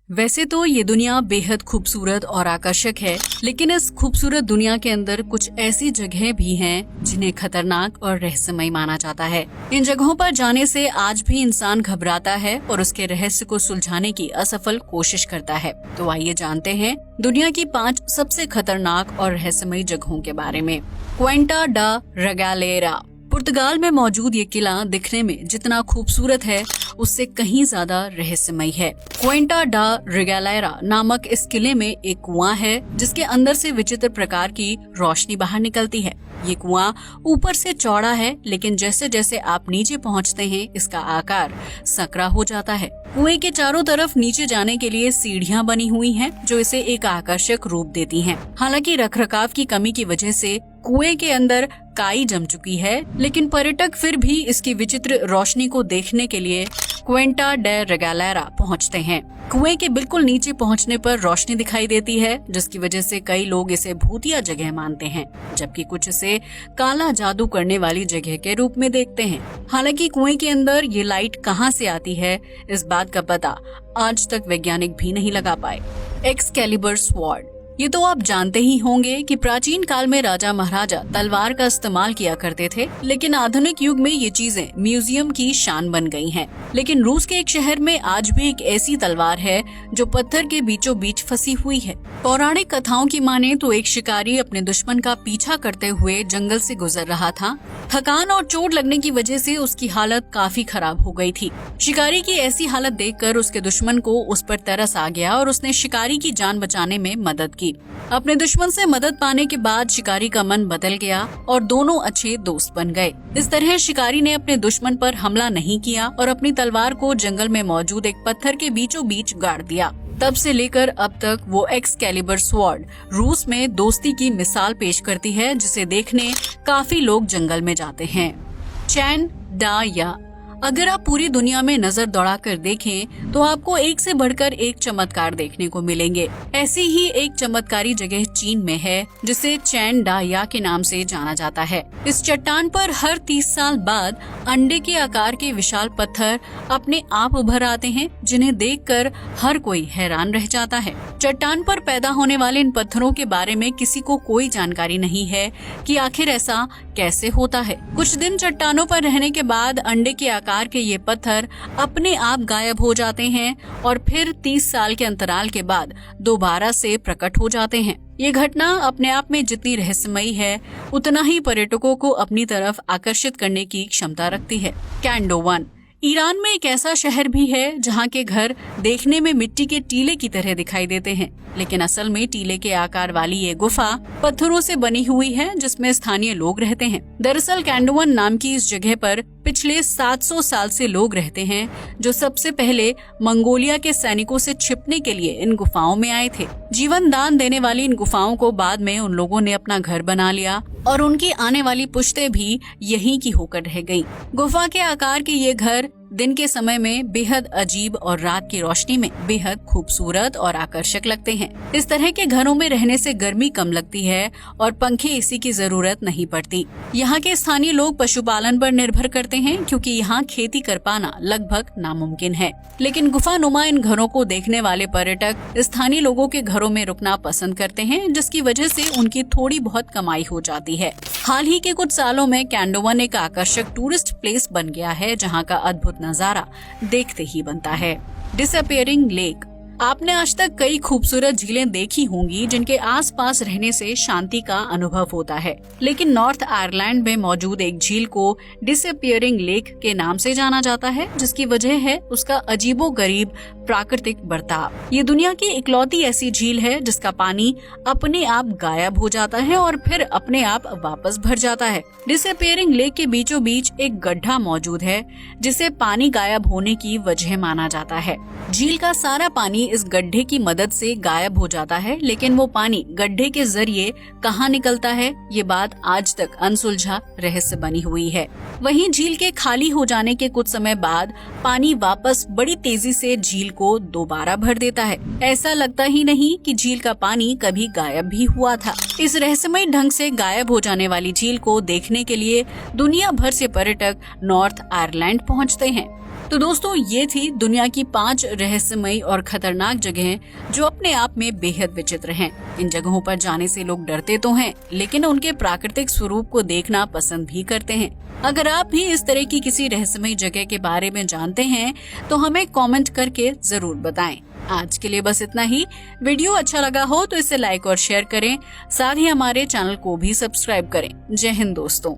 वैसे तो ये दुनिया बेहद खूबसूरत और आकर्षक है, लेकिन इस खूबसूरत दुनिया के अंदर कुछ ऐसी जगहें भी हैं जिन्हें खतरनाक और रहस्यमय माना जाता है। इन जगहों पर जाने से आज भी इंसान घबराता है और उसके रहस्य को सुलझाने की असफल कोशिश करता है। तो आइए जानते हैं दुनिया की 5 सबसे खतरनाक और रहस्यमय जगहों के बारे में। क्वेंटा डा रेगालेरा। पुर्तगाल में मौजूद ये किला दिखने में जितना खूबसूरत है उससे कहीं ज्यादा रहस्यमय है। क्वेंटा डा रेगालेरा नामक इस किले में एक कुआं है जिसके अंदर से विचित्र प्रकार की रोशनी बाहर निकलती है। ये कुआं ऊपर से चौड़ा है, लेकिन जैसे जैसे आप नीचे पहुंचते हैं इसका आकार संकरा हो जाता है। कुएं के चारों तरफ नीचे जाने के लिए सीढ़ियां बनी हुई हैं, जो इसे एक आकर्षक रूप देती हैं। हालांकि रखरखाव की कमी की वजह से कुएं के अंदर काई जम चुकी है, लेकिन पर्यटक फिर भी इसकी विचित्र रोशनी को देखने के लिए क्वेंटा डे रेगालेरा पहुंचते हैं। कुएं के बिल्कुल नीचे पहुंचने पर रोशनी दिखाई देती है, जिसकी वजह से कई लोग इसे भूतिया जगह मानते हैं, जबकि कुछ इसे काला जादू करने वाली जगह के रूप में देखते हैं। हालांकि कुएं के अंदर ये लाइट कहां से आती है, इस बात का पता आज तक वैज्ञानिक भी नहीं लगा पाए। Excalibur sword. ये तो आप जानते ही होंगे कि प्राचीन काल में राजा महाराजा तलवार का इस्तेमाल किया करते थे, लेकिन आधुनिक युग में ये चीजें म्यूजियम की शान बन गई हैं। लेकिन रूस के एक शहर में आज भी एक ऐसी तलवार है जो पत्थर के बीचों बीच फंसी हुई है। पौराणिक कथाओं की माने तो एक शिकारी अपने दुश्मन का पीछा करते हुए जंगल से गुजर रहा था। थकान और चोट लगने की वजह से उसकी हालत काफी खराब हो गई थी। शिकारी की ऐसी हालत देखकर उसके दुश्मन को उस पर तरस आ गया और उसने शिकारी की जान बचाने में मदद की। अपने दुश्मन से मदद पाने के बाद शिकारी का मन बदल गया और दोनों अच्छे दोस्त बन गए। इस तरह शिकारी ने अपने दुश्मन पर हमला नहीं किया और अपनी तलवार को जंगल में मौजूद एक पत्थर के बीचों बीच गाड़ दिया। तब से लेकर अब तक वो एक्सकैलिबर स्वॉर्ड रूस में दोस्ती की मिसाल पेश करती है, जिसे देखने काफी लोग जंगल में जाते हैं। चैन डा या। अगर आप पूरी दुनिया में नजर दौड़ाकर देखें तो आपको एक से बढ़कर एक चमत्कार देखने को मिलेंगे। ऐसी ही एक चमत्कारी जगह चीन में है, जिसे चैन डा या के नाम से जाना जाता है। इस चट्टान पर हर 30 साल बाद अंडे के आकार के विशाल पत्थर अपने आप उभर आते हैं, जिन्हें देखकर हर कोई हैरान रह जाता है। चट्टान पर पैदा होने वाले इन पत्थरों के बारे में किसी को कोई जानकारी नहीं है कि आखिर ऐसा कैसे होता है। कुछ दिन चट्टानों पर रहने के बाद अंडे के आकार के ये पत्थर अपने आप गायब हो जाते हैं और फिर 30 साल के अंतराल के बाद दोबारा से प्रकट हो जाते हैं। ये घटना अपने आप में जितनी रहस्यमयी है, उतना ही पर्यटकों को अपनी तरफ आकर्षित करने की क्षमता रखती है। कैंडोवन। ईरान में एक ऐसा शहर भी है जहाँ के घर देखने में मिट्टी के टीले की तरह दिखाई देते हैं, लेकिन असल में टीले के आकार वाली ये गुफा पत्थरों से बनी हुई है, जिसमें स्थानीय लोग रहते हैं। दरअसल कैंडोवन नाम की इस जगह पर पिछले 700 साल से लोग रहते हैं, जो सबसे पहले मंगोलिया के सैनिकों से छिपने के लिए इन गुफाओं में आए थे। जीवन दान देने वाली इन गुफाओं को बाद में उन लोगों ने अपना घर बना लिया और उनकी आने वाली पुश्तें भी यहीं की होकर रह गईं। गुफा के आकार के ये घर दिन के समय में बेहद अजीब और रात की रोशनी में बेहद खूबसूरत और आकर्षक लगते हैं। इस तरह के घरों में रहने से गर्मी कम लगती है और पंखे एसी की जरूरत नहीं पड़ती। यहाँ के स्थानीय लोग पशुपालन पर निर्भर करते हैं, क्योंकि यहाँ खेती कर पाना लगभग नामुमकिन है। लेकिन गुफानुमा इन घरों को देखने वाले पर्यटक स्थानीय लोगों के घरों में रुकना पसंद करते हैं, जिसकी वजह से उनकी थोड़ी बहुत कमाई हो जाती है। हाल ही के कुछ सालों में कैंडोवन एक आकर्षक टूरिस्ट प्लेस बन गया है, जहाँ का अद्भुत नजारा देखते ही बनता है। Disappearing lake. आपने आज तक कई खूबसूरत झीलें देखी होंगी जिनके आसपास रहने से शांति का अनुभव होता है, लेकिन नॉर्थ आयरलैंड में मौजूद एक झील को डिसअपियरिंग लेक के नाम से जाना जाता है, जिसकी वजह है उसका अजीबोगरीब प्राकृतिक बर्ताव। ये दुनिया की इकलौती ऐसी झील है जिसका पानी अपने आप गायब हो जाता है और फिर अपने आप वापस भर जाता है। डिसअपियरिंग लेक के बीचों बीच एक गड्ढा मौजूद है, जिसे पानी गायब होने की वजह माना जाता है। झील का सारा पानी इस गड्ढे की मदद से गायब हो जाता है, लेकिन वो पानी गड्ढे के जरिए कहाँ निकलता है, ये बात आज तक अनसुलझा रहस्य बनी हुई है। वहीं झील के खाली हो जाने के कुछ समय बाद पानी वापस बड़ी तेजी से झील को दोबारा भर देता है। ऐसा लगता ही नहीं कि झील का पानी कभी गायब भी हुआ था। इस रहस्यमय ढंग से गायब हो जाने वाली झील को देखने के लिए दुनिया भर से पर्यटक नॉर्थ आयरलैंड पहुंचते हैं। तो दोस्तों, ये थी दुनिया की 5 रहस्यमयी और खतरनाक जगहें जो अपने आप में बेहद विचित्र हैं। इन जगहों पर जाने से लोग डरते तो हैं, लेकिन उनके प्राकृतिक स्वरूप को देखना पसंद भी करते हैं। अगर आप भी इस तरह की किसी रहस्यमयी जगह के बारे में जानते हैं तो हमें कमेंट करके जरूर बताएं। आज के लिए बस इतना ही। वीडियो अच्छा लगा हो तो इसे लाइक और शेयर करें, साथ ही हमारे चैनल को भी सब्सक्राइब करें। जय हिंद दोस्तों।